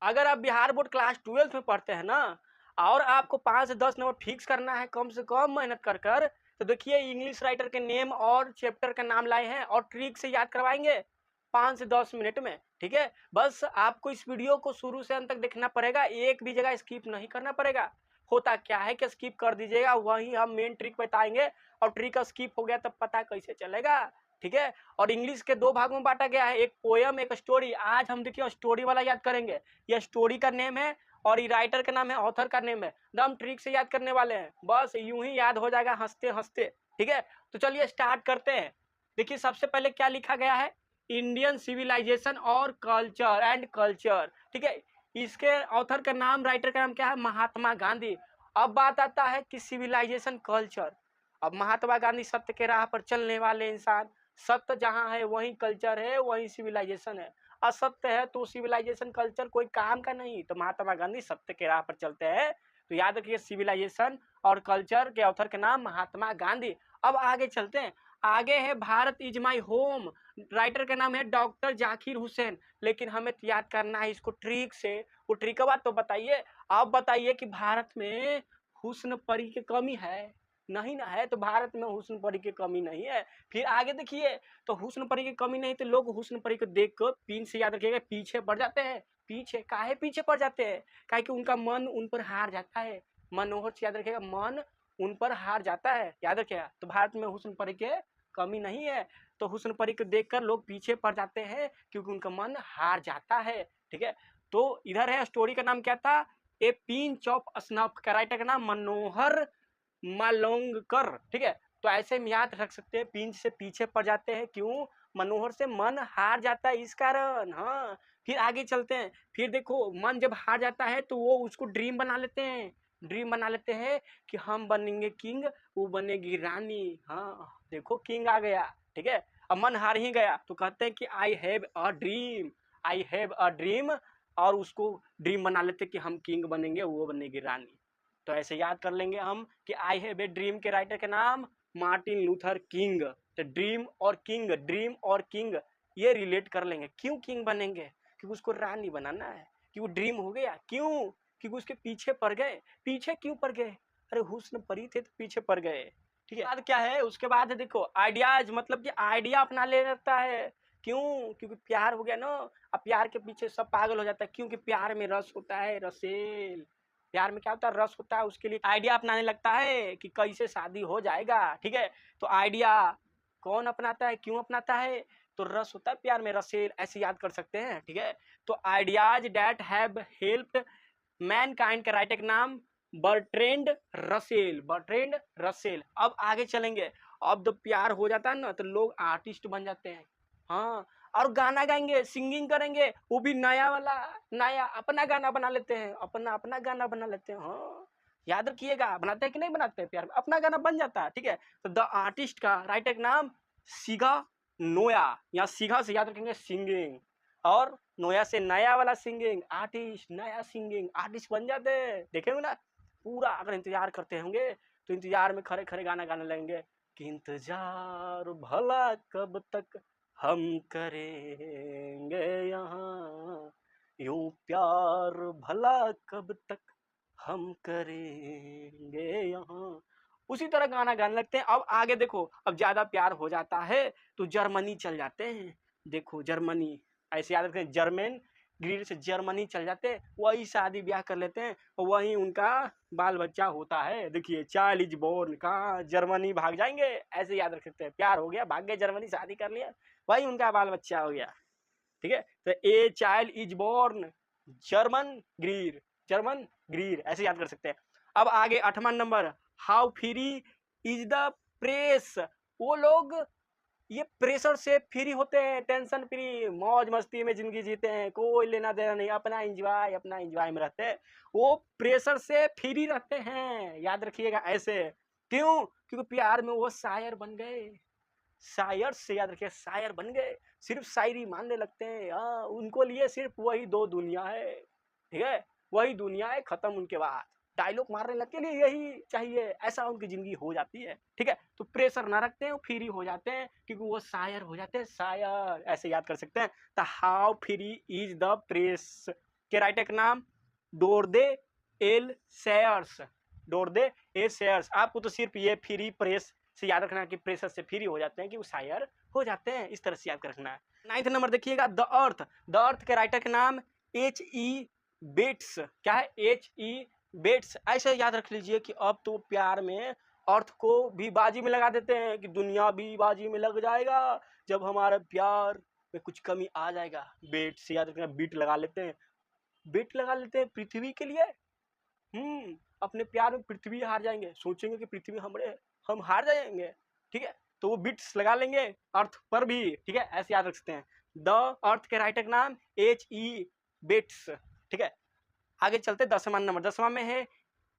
अगर आप Bihar board class 12th में पढ़ते हैं ना और आपको 5 से 10 नंबर फिक्स करना है कम से कम मेहनत कर कर, तो देखिए इंग्लिश राइटर के नेम और चैप्टर का नाम लाए हैं और ट्रिक से याद करवाएंगे 5 से 10 मिनट में। ठीक है, बस आपको इस वीडियो को शुरू से अंत तक देखना पड़ेगा, एक भी जगह स्किप नहीं करना पड़ेगा। होता क्या है कि स्किप कर दीजिएगा, वहीं हम मेन ट्रिक बताएंगे और ट्रिक स्किप हो गया तब पता कैसे चलेगा। ठीक है, और इंग्लिश के 2 भागों में बांटा गया है, एक पोयम एक स्टोरी। आज हम देखिए स्टोरी वाला याद करेंगे, यह स्टोरी का नेम है और ये राइटर का नाम है, ऑथर का नेम है। एकदम ट्रिक से याद करने वाले हैं, बस यूं ही याद हो जाएगा हंसते हंसते। ठीक है, तो चलिए स्टार्ट करते हैं। देखिए सबसे पहले क्या लिखा गया है, इंडियन सिविलाइजेशन और कल्चर एंड कल्चर। ठीक है, इसके ऑथर का नाम राइटर का नाम क्या है, महात्मा गांधी। अब बात आता है कि सिविलाइजेशन कल्चर। अब महात्मा गांधी सत्य के राह पर चलने वाले इंसान, सत्य जहाँ है वहीं कल्चर है, वहीं सिविलाइजेशन है। असत्य है तो सिविलाइजेशन कल्चर कोई काम का नहीं। तो महात्मा गांधी सत्य के राह पर चलते हैं, तो याद रखिए सिविलाइजेशन और कल्चर के ऑथर के नाम महात्मा गांधी। अब आगे चलते हैं, आगे है Bharat is my home, writer का नाम है डॉक्टर जाकिर हुसैन। लेकिन हमें याद करना है इसको ट्रिक से। वो ट्रिक का बात तो बताइए, आप बताइए कि भारत में हुस्न परी की कमी है? नहीं ना है, तो भारत में हुस्न परी की कमी नहीं है। फिर आगे देखिए, तो हुस्न परी की कमी नहीं तो लोग हुस्न परी को देख कर पिन से याद रखिएगा पीछे पड़ जाते हैं। पीछे काहे पीछे पड़ जाते हैं? काहे कि उनका मन उन पर हार जाता है। मनोहर से याद रखिएगा, मन उन पर हार जाता है, याद रखिएगा। तो भारत में हुस्न परी के कमी नहीं है, तो हुस्न परी को देखकर लोग पीछे पड़ जाते हैं क्योंकि उनका मन हार जाता है। ठीक है, तो इधर है स्टोरी का नाम क्या था, ए पिंच ऑफ स्नफ, का राइटर का नाम मनोहर मालोंगकर। ठीक है, तो ऐसे में याद रख सकते हैं, पिंच से पीछे पड़ जाते हैं, क्यों? मनोहर से मन हार जाता है इस कारण। हाँ, फिर आगे चलते हैं। फिर देखो मन जब हार जाता है तो वो उसको ड्रीम बना लेते हैं, ड्रीम बना लेते हैं कि हम बनेंगे किंग, वो बनेगी रानी। हाँ देखो किंग आ गया। ठीक है, अब मन हार ही गया तो कहते हैं कि I have a dream, I have a dream, और उसको ड्रीम बना लेते कि हम किंग बनेंगे, वो बनेगी रानी। तो ऐसे याद कर लेंगे हम कि आई हैव ए ड्रीम के राइटर के नाम मार्टिन लूथर किंग। तो ड्रीम और किंग, ड्रीम और किंग ये रिलेट कर लेंगे। क्यों किंग बनेंगे? क्योंकि उसको रानी बनाना है, कि वो ड्रीम हो गया। क्यों? क्योंकि उसके पीछे पड़ गए। पीछे क्यों पड़ गए? अरे हुस्न परी थे तो पीछे पड़ गए। ठीक है, बाद क्या है, उसके बाद है देखो आइडियाज, मतलब कि आइडिया अपना ले लेता है। क्यों? क्योंकि प्यार हो गया ना, अब प्यार के पीछे सब पागल हो जाता है, क्योंकि प्यार में रस होता है, रसेल। प्यार में क्या होता है, रस होता है, उसके लिए आइडिया अपनाने लगता है कि कैसे शादी हो जाएगा। ठीक है, तो आइडिया कौन अपनाता है, क्यों अपनाता है? तो रस होता है प्यार में, रसेल, ऐसे याद कर सकते हैं। ठीक है, तो ideas that have helped Mankind का राइटर का नाम बर्ट्रेंड रसेल, बर्ट्रेंड रसेल। अब आगे चलेंगे, अब जब प्यार हो जाता है ना तो लोग आर्टिस्ट बन जाते हैं। हाँ, और गाना गाएंगे, सिंगिंग करेंगे, वो भी नया वाला, नया अपना गाना बना लेते हैं, अपना अपना गाना बना लेते हैं। हाँ, याद रखिएगा, बनाते हैं कि नहीं बनाते हैं, प्यार में अपना गाना बन जाता है। ठीक है, तो द आर्टिस्ट का राइटर का नाम सिगा नोया, या सिगा से याद रखेंगे सिंगिंग, और नोया से नया वाला सिंगिंग, आर्टिस्ट, नया सिंगिंग आर्टिस्ट बन जाते हैं। देखेंगे ना, पूरा अगर इंतजार करते होंगे तो इंतजार में खड़े खड़े गाना गाने लगेंगे कि इंतजार भला कब तक हम करेंगे यहाँ, यूं प्यार भला कब तक हम करेंगे यहाँ। उसी तरह गाना गाने लगते हैं। अब आगे देखो, अब ज्यादा प्यार हो जाता है तो जर्मनी चल जाते हैं। देखो जर्मनी, ऐसे याद रखें, जर्मन ग्रीड से जर्मनी चल जाते हैं, वही शादी ब्याह कर लेते हैं, वही उनका बाल बच्चा होता है। देखिए चाइल्ड इज बोर्न, कहाँ जर्मनी भाग जाएंगे, ऐसे याद रख सकते हैं। प्यार हो गया, भाग गए जर्मनी, शादी कर लिया, वही उनका बाल बच्चा हो गया। ठीक है, तो a child is born German greed, German greed, ऐसे याद कर सकते हैं। अब आगे 8वां number, how free is the press, वो लोग ये प्रेशर से फ्री होते हैं, टेंशन फ्री, मौज मस्ती में जिंदगी जीते हैं, कोई लेना देना नहीं, अपना एंजॉय, अपना एंजॉय में रहते हैं, वो प्रेशर से फ्री रहते हैं, याद रखिएगा ऐसे। क्यों? क्योंकि प्यार में वो शायर बन गए, शायर से याद रखिए, शायर बन गए, सिर्फ शायरी मानने लगते हैं। हाँ, उनको लिए सिर्फ वही दो दुनिया है। ठीक है, वही दुनिया है, खत्म, उनके बाद डायलॉग मारने लगते लिए यही चाहिए, ऐसा उनकी जिंदगी हो जाती है। ठीक है, तो प्रेशर ना रखते हैं, फ्री हो जाते हैं, क्योंकि वो शायर हो जाते हैं, शायर, ऐसे याद कर सकते हैं। तो how free is the press, के राइटर का नाम डोरदे एल सेयर्स। डोरदे ए सेयर्स। आपको तो सिर्फ ये फ्री प्रेस से याद रखना है कि प्रेशर से फ्री हो जाते हैं कि वो शायर हो जाते हैं, इस तरह से याद रखना है। 9th नंबर देखिएगा द अर्थ। द अर्थ के राइटर का नाम H.E. बेट्स। क्या है? H.E. बेट्स। ऐसे याद रख लीजिए कि अब तो प्यार में अर्थ को भी बाजी में लगा देते हैं कि दुनिया भी बाजी में लग जाएगा जब हमारा प्यार में कुछ कमी आ जाएगा। बेट से याद रखना, बीट लगा लेते हैं, बेट लगा लेते हैं पृथ्वी के लिए। अपने प्यार में पृथ्वी हार जाएंगे, सोचेंगे कि पृथ्वी हम हार जाएंगे, ठीक है, तो वो बिट्स लगा लेंगे अर्थ पर भी, ठीक है, ऐसे याद रख सकते हैं। द अर्थ के राइटर का नाम H.E. बेट्स, ठीक है। आगे चलते 10वां नंबर। 10वां में है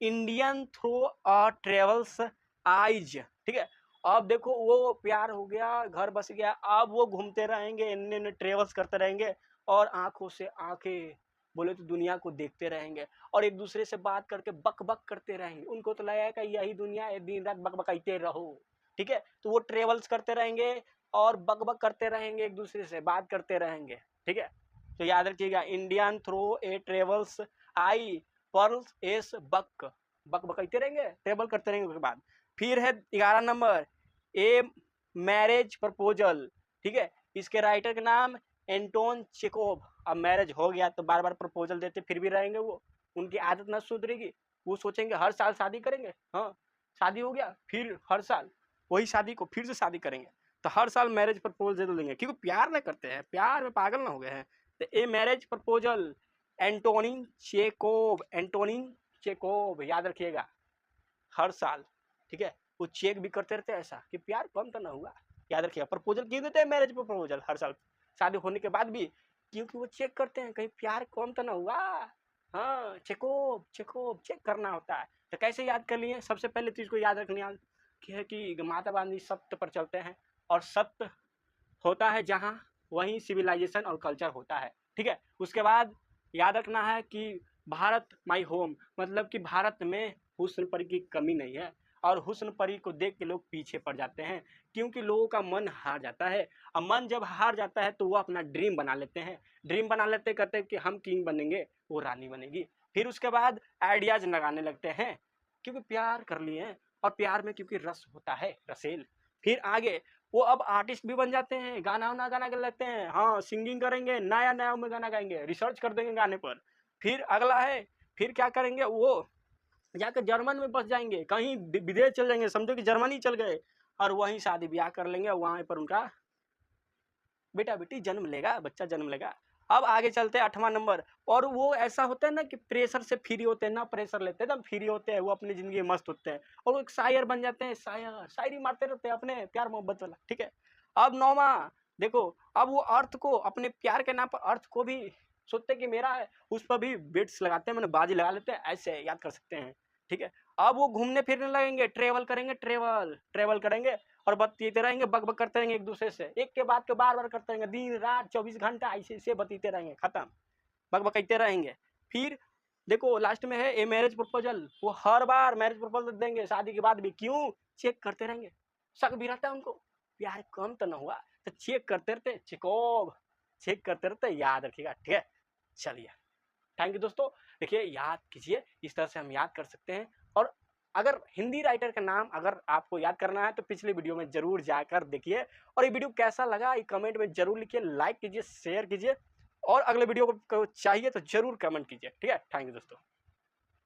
Indian through a travels eyes, ठीक है। अब देखो वो प्यार हो गया, घर बस गया, अब वो घूमते रहेंगे, इन्ने ट्रेवल्स करते रहेंगे और आंखों से आंखें बोले तो दुनिया को देखते रहेंगे और एक दूसरे से बात करके बक बक करते रहेंगे। उनको तो लगेगा कि यही दुनिया है, दिन रात बक बकाइते रहो, ठीक है। तो वो ट्रेवल्स करते रहेंगे और बक बक करते रहेंगे, एक दूसरे से बात करते रहेंगे, ठीक है। तो याद रखिएगा, Indian through a travels I pearls S buck, buck बकाइते रहेंगे, ट्रेवल करते रहेंगे। उसके बाद फिर है 11 नंबर ए मैरिज प्रपोजल, ठीक है। इसके राइटर का नाम एंटोन चेकोव। अब मैरिज हो गया तो बार बार प्रपोजल देते फिर भी रहेंगे वो, उनकी आदत ना सुधरेगी, वो सोचेंगे हर साल शादी करेंगे। हाँ, शादी हो गया फिर हर साल वही शादी को फिर से शादी करेंगे, तो हर साल मैरिज प्रपोजल देंगे क्योंकि प्यार ना करते हैं, प्यार में पागल ना हो गए हैं। तो a marriage proposal Antonin Chekhov, Antonin Chekhov याद रखिएगा, हर साल, ठीक है। वो चेक भी करते रहते हैं ऐसा कि प्यार कम तो ना हुआ, याद रखिएगा। प्रपोजल क्यों देते हैं मैरिज प्रपोजल हर साल शादी होने के बाद भी? क्योंकि वो चेक करते हैं कहीं प्यार कम तो ना हुआ। हाँ, चेकोव चेकोव चेक करना होता है। तो कैसे याद कर लिए? सबसे पहले तो इसको याद रखना है कि महात्मा गांधी सत्य पर चलते हैं और सत्य होता है जहाँ वहीं सिविलाइजेशन और कल्चर होता है, ठीक है। उसके बाद याद रखना है कि भारत माई होम, मतलब कि भारत में हुस्न परी की कमी नहीं है और हुस्न परी को देख के लोग पीछे पड़ जाते हैं क्योंकि लोगों का मन हार जाता है। अब मन जब हार जाता है तो वो अपना ड्रीम बना लेते हैं, ड्रीम बना लेते कहते हैं कि हम किंग बनेंगे, वो रानी बनेगी। फिर उसके बाद आइडियाज लगाने लगते हैं क्योंकि प्यार कर लिए हैं और प्यार में क्योंकि रस होता है, रसेल। फिर आगे वो अब आर्टिस्ट भी बन जाते हैं, गाना कर लेते हैं, हाँ, सिंगिंग करेंगे, नया नया में गाना गाएंगे, रिसर्च कर देंगे गाने पर। फिर अगला है, फिर क्या करेंगे, वो जाकर जर्मन में बस जाएंगे, कहीं विदेश चल जाएंगे, समझो कि जर्मनी चल गए और वहीं शादी ब्याह कर लेंगे, वहां पर उनका बेटा बेटी जन्म लेगा, बच्चा जन्म लेगा। अब आगे चलते हैं 8वां नंबर। और वो ऐसा होता है ना कि प्रेशर से फ्री होते हैं, ना प्रेशर लेते हैं, एकदम फ्री होते हैं, वो अपनी जिंदगी में मस्त होते हैं और वो एक शायर बन जाते हैं, शायर शायरी मारते रहते हैं अपने प्यार मोहब्बत वाला, ठीक है। अब 9वां देखो, अब वो अर्थ को, अपने प्यार के नाम पर अर्थ को भी सोचते कि मेरा है, उस पर भी बेट्स लगाते हैं, मैंने बाजी लगा लेते हैं, ऐसे याद कर सकते हैं, ठीक है। अब वो घूमने फिरने लगेंगे, ट्रेवल करेंगे, ट्रेवल करेंगे और बतीते रहेंगे, बक बक करते रहेंगे एक दूसरे से, एक के बाद के बार बार करते रहेंगे, दिन रात 24 घंटा ऐसे बतीते रहेंगे, खत्म, बक बकते रहेंगे। फिर देखो लास्ट में है ए मैरिज प्रपोजल, वो हर बार मैरिज प्रपोजल देंगे शादी के बाद भी, क्यों? चेक करते रहेंगे, शक भी रहता है उनको, प्यार कम तो ना हुआ, तो चेक करते रहते, चेक करते रहते, याद रखिएगा, ठीक है। चलिए, थैंक यू दोस्तों। देखिए, याद कीजिए, इस तरह से हम याद कर सकते हैं। और अगर हिंदी राइटर का नाम अगर आपको याद करना है तो पिछले वीडियो में जरूर जाकर देखिए और ये वीडियो कैसा लगा ये कमेंट में जरूर लिखिए, लाइक कीजिए, शेयर कीजिए और अगले वीडियो को चाहिए तो जरूर कमेंट कीजिए, ठीक है। थैंक यू दोस्तों।